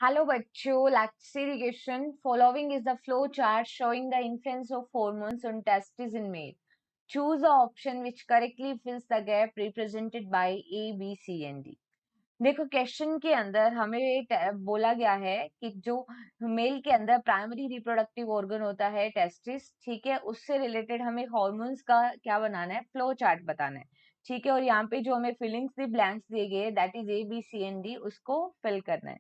Hello बच्चों, let's see the question. Following is the flow chart showing the influence of hormones on testes in male. Choose the option which correctly fills the gap represented by A, B, C and D. देखो question के अंदर हमें बोला गया है कि जो mail के अंदर प्राइमरी रिप्रोडक्टिव ऑर्गन होता है टेस्टिस, ठीक है, उससे रिलेटेड हमें हॉर्मोन्स का क्या बनाना है, फ्लो चार्ट बताना है, ठीक है। और यहाँ पे जो हमें फिलिंग्स दी ब्लैंक्स दिए गए that is A B C and D, उसको फिल करना है।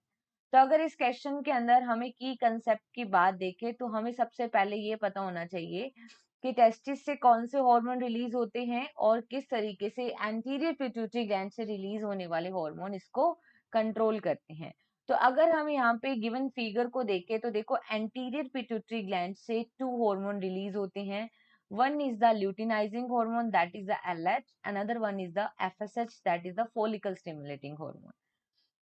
तो अगर इस क्वेश्चन के अंदर हमें की कंसेप्ट की बात देखें तो हमें सबसे पहले ये पता होना चाहिए कि टेस्टिस से कौन से हार्मोन रिलीज होते हैं और किस तरीके से एंटीरियर पिट्यूटरी ग्लैंड से रिलीज होने वाले हार्मोन इसको कंट्रोल करते हैं। तो अगर हम यहाँ पे गिवन फिगर को देखें तो देखो एंटीरियर पिट्यूटरी ग्लैंड से 2 हार्मोन रिलीज होते हैं। One is the luteinizing hormone that is the LH, another one is the FSH that is the follicle stimulating hormone.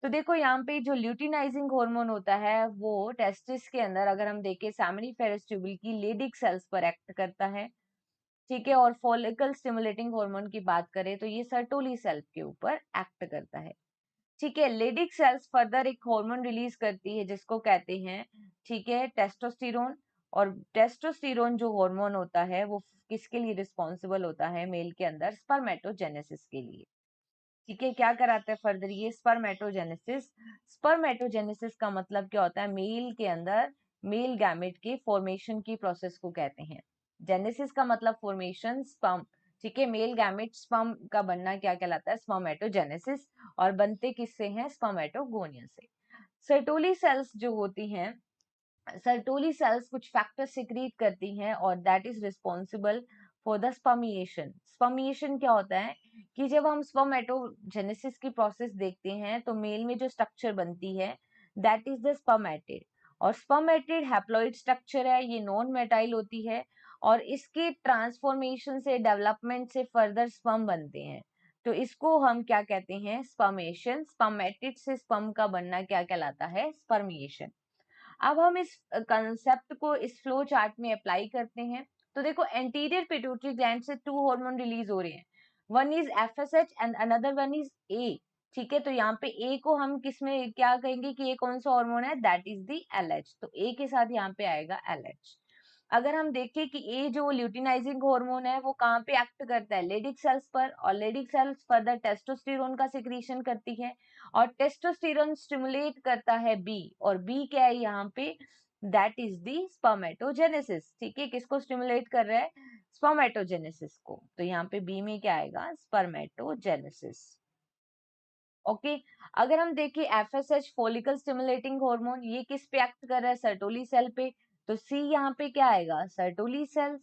तो देखो यहाँ पे जो ल्यूटिनाइजिंग हार्मोन होता है वो टेस्टिस के अंदर अगर हम देखें सेमिनिफेरस ट्यूबुल की लेडिक सेल्स पर एक्ट करता है, ठीक है। और फॉलिकल स्टिमुलेटिंग हार्मोन की बात करें तो ये सर्टोली सेल के ऊपर एक्ट करता है, ठीक है। लेडिक सेल्स फर्दर एक हार्मोन रिलीज करती है जिसको कहते हैं, ठीक है, टेस्टोस्टेरोन। और टेस्टोस्टेरोन जो हार्मोन होता है वो किसके लिए रिस्पॉन्सिबल होता है मेल के अंदर, स्पर्मेटोजेनेसिस के लिए, ठीक है। क्या कराता है फर्दर ये स्पर्मेटोजेनेसिस। स्पर्मेटोजेनेसिस का मतलब क्या होता है, मेल के अंदर मेल गैमेट के फॉर्मेशन की प्रोसेस को कहते हैं। जेनेसिस का मतलब फॉर्मेशन, स्पर्म, ठीक है। मेल गैमेट स्पर्म का बनना क्या कहलाता है, स्पर्मेटोजेनेसिस। और बनते किससे हैं, स्पर्मेटोगोनिया से। सर्टोली सेल्स जो होती हैं, सर्टोली सेल्स कुछ फैक्टर सिक्रीट करती हैं और that is responsible for the spermiation. Spermiation क्या होता है कि जब हम स्पर्मेटोजेनेसिस की प्रोसेस देखते हैं तो मेल में जो स्ट्रक्चर बनती है दैट इज द स्पर्मेटिड। और स्पर्मेटिड हैप्लॉइड स्ट्रक्चर है, ये नॉन मेटाइल होती है और इसके ट्रांसफॉर्मेशन से, डेवलपमेंट से फर्दर स्पर्म बनते हैं। तो इसको हम क्या कहते हैं, स्पर्मेशन। स्पर्मेटिड से स्पर्म का बनना क्या कहलाता है, स्पर्मिएशन। अब हम इस कंसेप्ट को इस फ्लो चार्ट में अप्लाई करते हैं। तो देखो एंटीरियर पिट्यूटरी ग्लैंड से 2 हार्मोन रिलीज हो रहे हैं, one is FSH and another one is a, ठीक है। तो यहाँ पे ए को हम किस में क्या कहेंगे कि ये कौन सा हार्मोन है, दैट इज द एलएच। तो ए के साथ यहाँ पे आएगा एलएच। अगर हम देखें कि ये जो ल्यूटिनाइजिंग हार्मोन है वो कहाँ पे एक्ट करता है, लेडिक सेल्स पर, और लेडिक सेल्स फर्दर टेस्टोस्टेरोन का सिक्रीशन करती है और टेस्टोस्टेरोन स्टिमुलेट करता है बी, और बी क्या है यहाँ पे, दैट इज दी स्पर्मेटोजेनेसिस, ठीक है। किसको स्टिमुलेट कर रहा है, स्पर्मेटोजेनेसिस को। तो यहाँ पे बी में क्या आएगा, स्पर्मेटोजेनेसिस, ओके। अगर हम देखें एफएसएच फॉलिकल स्टिमुलेटिंग हार्मोन, ये किस पे एक्ट कर रहा है, सर्टोली सेल पे। तो सी यहाँ पे क्या आएगा, सर्टोली सेल्स,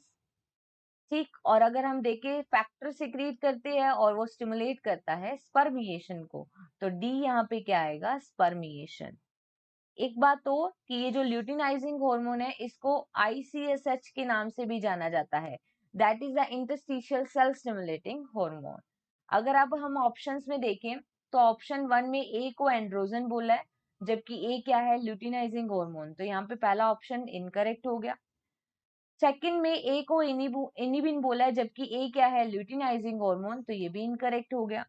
ठीक। और अगर हम देखें फैक्टर सिक्रीट करते हैं और वो स्टिमुलेट करता है स्पर्मिएशन को, तो डी यहाँ पे क्या आएगा, स्पर्मिएशन। एक बात तो कि ये जो ल्यूटिनाइजिंग हार्मोन है इसको आईसीएसएच के नाम से भी जाना जाता है, that is the interstitial cell stimulating hormone. अगर अब हम ऑप्शंस में देखें तो ऑप्शन 1 में ए को एंड्रोजन बोला है, जबकि ए क्या है, ल्यूटिनाइजिंग हार्मोन। तो यहाँ पे पहला ऑप्शन इनकरेक्ट हो गया। सेकंड में ए को इनिबिन बोला है, जबकि ए क्या है, ल्यूटिनाइजिंग हार्मोन। तो ये भी इनकरेक्ट हो गया।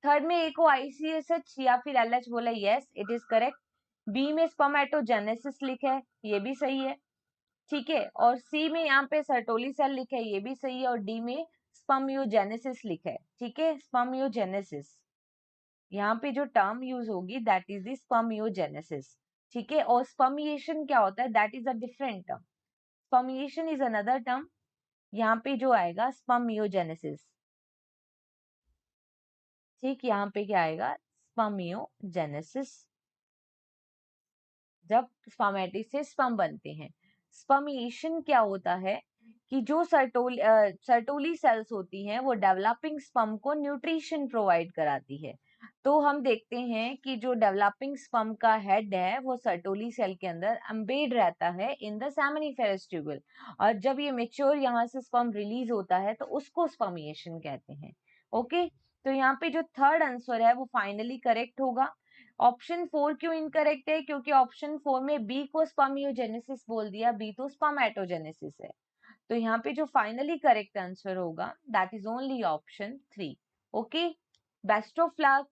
थर्ड में ए को आईसीएसएच या फिर एलएच बोला, yes it is correct. B में स्पर्मेटोजेनेसिस लिखा है, ये भी सही है, ठीक है। और सी में यहाँ पे सर्टोली सेल लिखा है, ये भी सही है। और डी में स्पर्मियोजेनेसिस लिखा है, ठीक है, स्पर्मियोजेनेसिस। यहाँ पे जो टर्म यूज होगी दैट इज द स्पर्मियोजेनेसिस, ठीक है। और स्पर्मिएशन क्या होता है, that is a different term, spermiation is another term. यहाँ पे जो आएगा स्पर्मियोजेनेसिस, ठीक। यहाँ पे क्या आएगा, स्पर्मियोजेनेसिस, जब स्पर्मेटिड से स्पर्म बनते हैं। स्पर्मिएशन क्या होता है कि जो सर्टोली सेल्स होती हैं वो डेवलपिंग स्पर्म को न्यूट्रिशन प्रोवाइड कराती है। तो हम देखते हैं कि जो डेवलपिंग स्पर्म का हेड है वो सर्टोली सेल के अंदर एम्बेड रहता है इन द सेमिनिफेरस ट्यूबुल, और जब ये मेच्योर यहाँ से स्पर्म रिलीज होता है तो उसको स्पर्मिएशन कहते हैं, ओके। तो यहाँ पे जो थर्ड आंसर है वो फाइनली करेक्ट होगा। ऑप्शन 4 क्यों इनकरेक्ट है, क्योंकि ऑप्शन 4 में बी को स्पर्मियोजेनेसिस बोल दिया, बी तो स्पर्मेटोजेनेसिस है। तो यहाँ पे जो फाइनली करेक्ट आंसर होगा that is only option 3, okay. Best of luck.